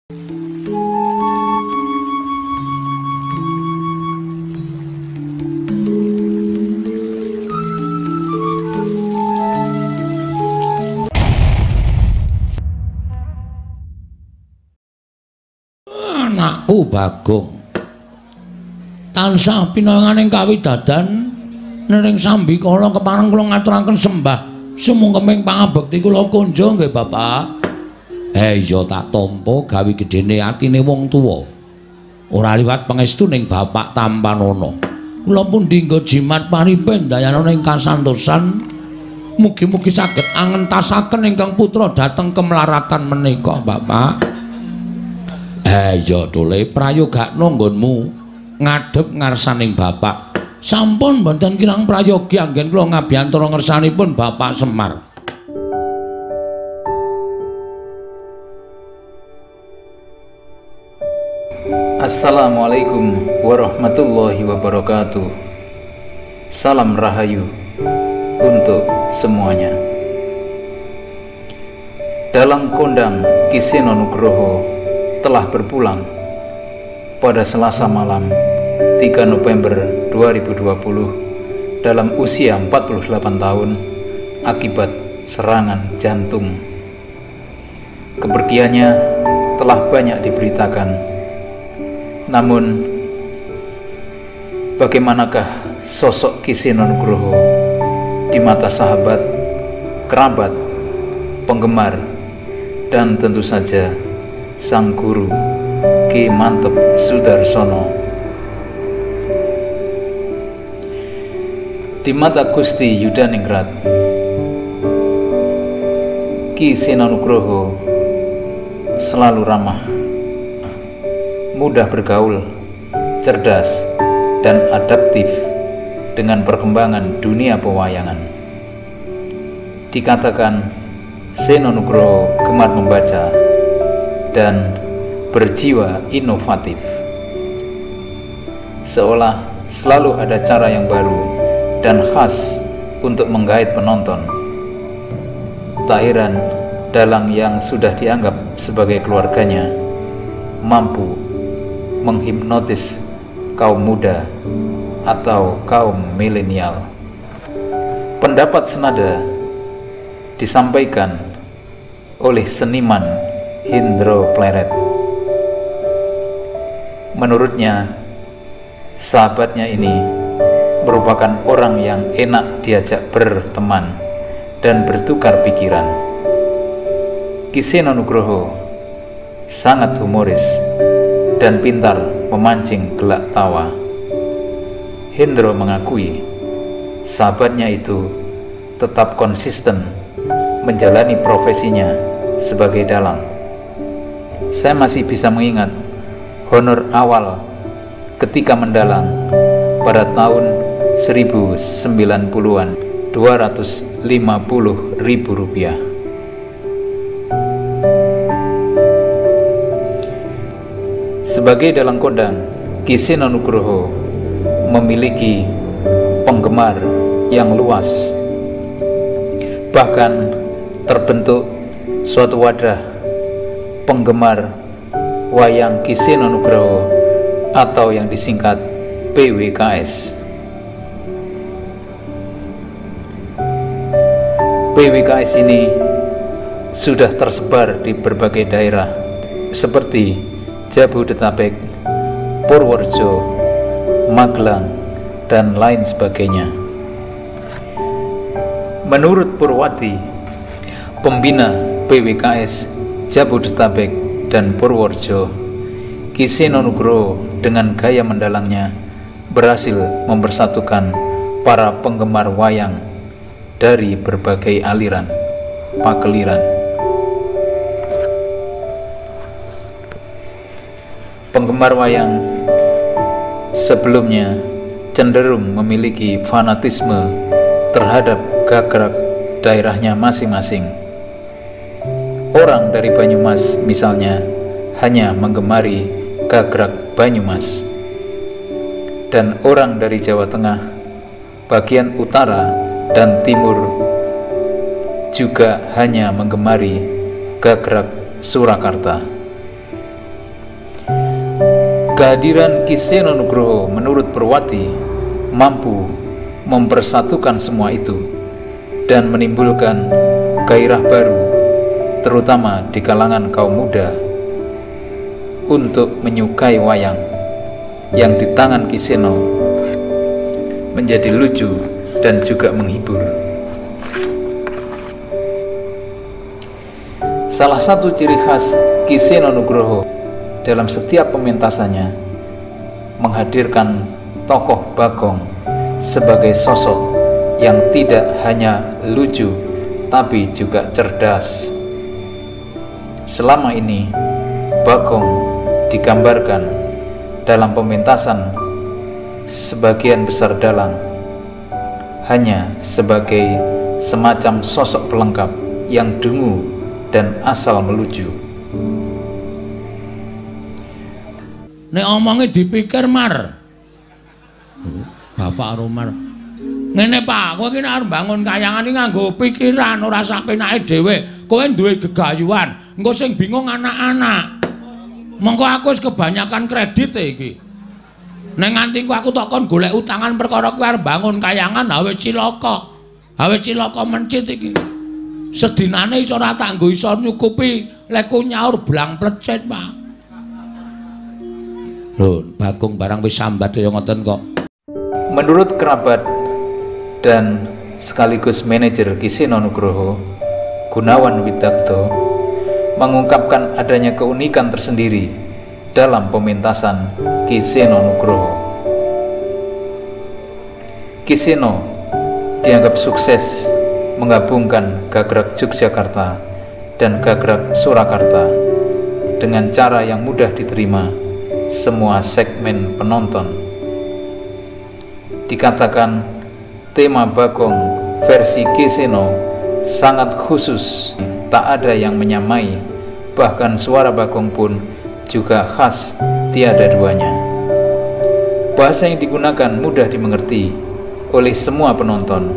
Anakku Bagong tansah pinanganing kawidadan nering sambikala kepareng kula ngaturaken sembah sumungkeming pangabekti kula konjo nggih Bapak. Iya tak tampa gawe gedene atine wong tuwa. Ora liwat pangestu ning Bapak Tampanana. Kula pun dinggo jimat paripen dayana ing kasantosan. Mugi-mugi saged angentasaken ingkang putra dhateng kemlaratan menika Bapak. Iya dole prayogakno nggonmu ngadhep ngarsaning Bapak. Sampun mboten kirang prayogi anggen kula ngabiyantara ngersanipun Bapak Semar. Assalamualaikum warahmatullahi wabarakatuh. Salam rahayu untuk semuanya. Dalang kondang Ki Seno Nugroho telah berpulang pada Selasa malam 3 November 2020 dalam usia 48 tahun akibat serangan jantung. Kepergiannya telah banyak diberitakan. Namun bagaimanakah sosok Ki Seno Nugroho di mata sahabat, kerabat, penggemar, dan tentu saja sang guru Ki Mantep Sudarsono? Di mata Gusti Yudaningrat, Ki Seno Nugroho selalu ramah, mudah bergaul, cerdas, dan adaptif dengan perkembangan dunia pewayangan. Dikatakan Seno Nugroho gemar membaca dan berjiwa inovatif, seolah selalu ada cara yang baru dan khas untuk menggait penonton. Tak heran dalang yang sudah dianggap sebagai keluarganya mampu menghipnotis kaum muda atau kaum milenial. Pendapat senada disampaikan oleh seniman Hindro Pleret. Menurutnya, sahabatnya ini merupakan orang yang enak diajak berteman dan bertukar pikiran. Ki Seno Nugroho sangat humoris dan pintar memancing gelak tawa. Hendro mengakui sahabatnya itu tetap konsisten menjalani profesinya sebagai dalang. Saya masih bisa mengingat honor awal ketika mendalang pada tahun 1090-an, Rp250.000. Sebagai dalang kondang, Ki Seno Nugroho memiliki penggemar yang luas. Bahkan terbentuk suatu wadah penggemar wayang Ki Seno Nugroho atau yang disingkat PWKS. PWKS ini sudah tersebar di berbagai daerah seperti Jabodetabek, Purworejo, Magelang, dan lain sebagainya. Menurut Purwati, pembina PWKS Jabodetabek dan Purworejo, Ki Seno Nugroho dengan gaya mendalangnya berhasil mempersatukan para penggemar wayang dari berbagai aliran, pakeliran. Penggemar wayang sebelumnya cenderung memiliki fanatisme terhadap gagrak daerahnya masing-masing. Orang dari Banyumas misalnya hanya menggemari gagrak Banyumas, dan orang dari Jawa Tengah, bagian utara dan timur juga hanya menggemari gagrak Surakarta. Kehadiran Ki Seno Nugroho menurut Perwati mampu mempersatukan semua itu dan menimbulkan gairah baru, terutama di kalangan kaum muda, untuk menyukai wayang yang di tangan Ki Seno menjadi lucu dan juga menghibur. Salah satu ciri khas Ki Seno Nugroho dalam setiap pementasannya menghadirkan tokoh Bagong sebagai sosok yang tidak hanya lucu tapi juga cerdas. Selama ini Bagong digambarkan dalam pementasan sebagian besar dalang hanya sebagai semacam sosok pelengkap yang dungu dan asal melucu. Nek omongnya dipikir Mar. Bapak Rumar. Ngene Pak, kowe iki nek bangun kayangan iki nganggo pikiran ora sak penake dhewe. Kowe duwe gegayuhan, engko sing bingung anak-anak. Mengko aku wis kebanyakan kredit iki. Nek nganti aku takon golek utangan perkara kowe arep bangun kayangan, ha wis cilaka. Ha wis cilaka mencit iki. Sedinane iso ora tak nggo iso nyukupi lek ku nyaur blang plecet, Pak. Lho, Bagong barang wis sambat kaya ngoten kok. Menurut kerabat dan sekaligus manajer Ki Seno Nugroho, Gunawan Widakto mengungkapkan adanya keunikan tersendiri dalam pementasan Ki Seno Nugroho. Ki Seno dianggap sukses menggabungkan gagrak Yogyakarta dan gagrak Surakarta dengan cara yang mudah diterima semua segmen penonton. Dikatakan tema Bagong versi Ki Seno sangat khusus, tak ada yang menyamai, bahkan suara Bagong pun juga khas tiada duanya. Bahasa yang digunakan mudah dimengerti oleh semua penonton,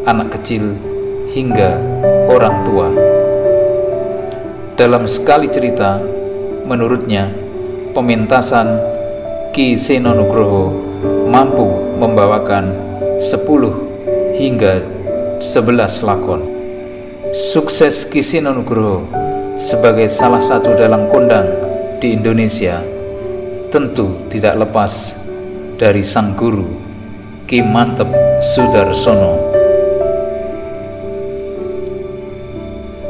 anak kecil hingga orang tua. Dalam sekali cerita, menurutnya pementasan Ki Seno Nugroho mampu membawakan 10 hingga 11 lakon. Sukses Ki Seno Nugroho sebagai salah satu dalang kondang di Indonesia tentu tidak lepas dari sang guru Ki Mantep Sudarsono.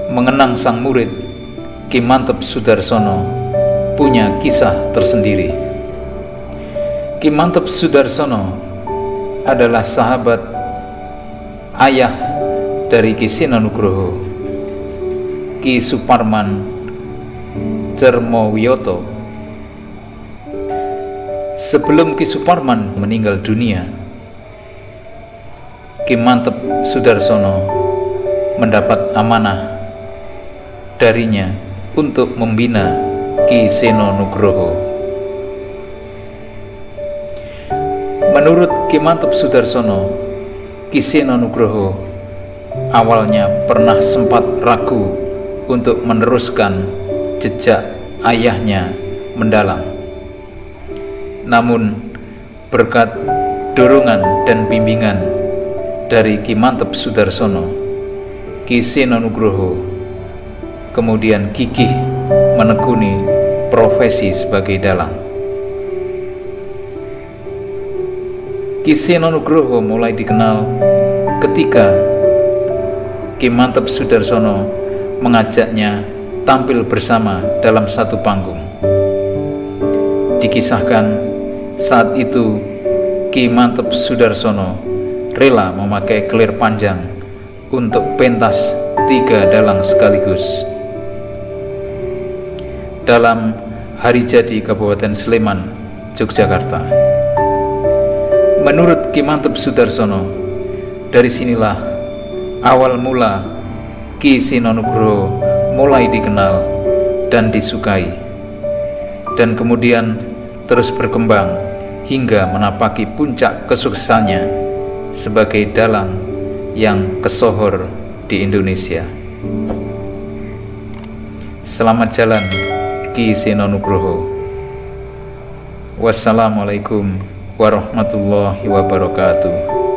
Mengenang sang murid, Ki Mantep Sudarsono punya kisah tersendiri. Ki Mantep Sudarsono adalah sahabat ayah dari Ki Seno Nugroho, Ki Suparman Cermowiyoto. Sebelum Ki Suparman meninggal dunia, Ki Mantep Sudarsono mendapat amanah darinya untuk membina Ki Seno Nugroho. Menurut Ki Mantep Sudarsono, Ki Seno Nugroho awalnya pernah sempat ragu untuk meneruskan jejak ayahnya mendalang. Namun berkat dorongan dan bimbingan dari Ki Mantep Sudarsono, Ki Seno Nugroho kemudian gigih menekuni profesi sebagai dalang. Ki Seno Nugroho mulai dikenal ketika Ki Mantep Sudarsono mengajaknya tampil bersama dalam satu panggung. Dikisahkan saat itu Ki Mantep Sudarsono rela memakai kelir panjang untuk pentas 3 dalang sekaligus. Dalam hari jadi Kabupaten Sleman, Yogyakarta. Menurut Ki Mantep Sudarsono, dari sinilah awal mula Ki Seno Nugroho mulai dikenal dan disukai, dan kemudian terus berkembang hingga menapaki puncak kesuksesannya sebagai dalang yang kesohor di Indonesia. Selamat jalan Ki Seno Nugroho. Wassalamualaikum warahmatullahi wabarakatuh.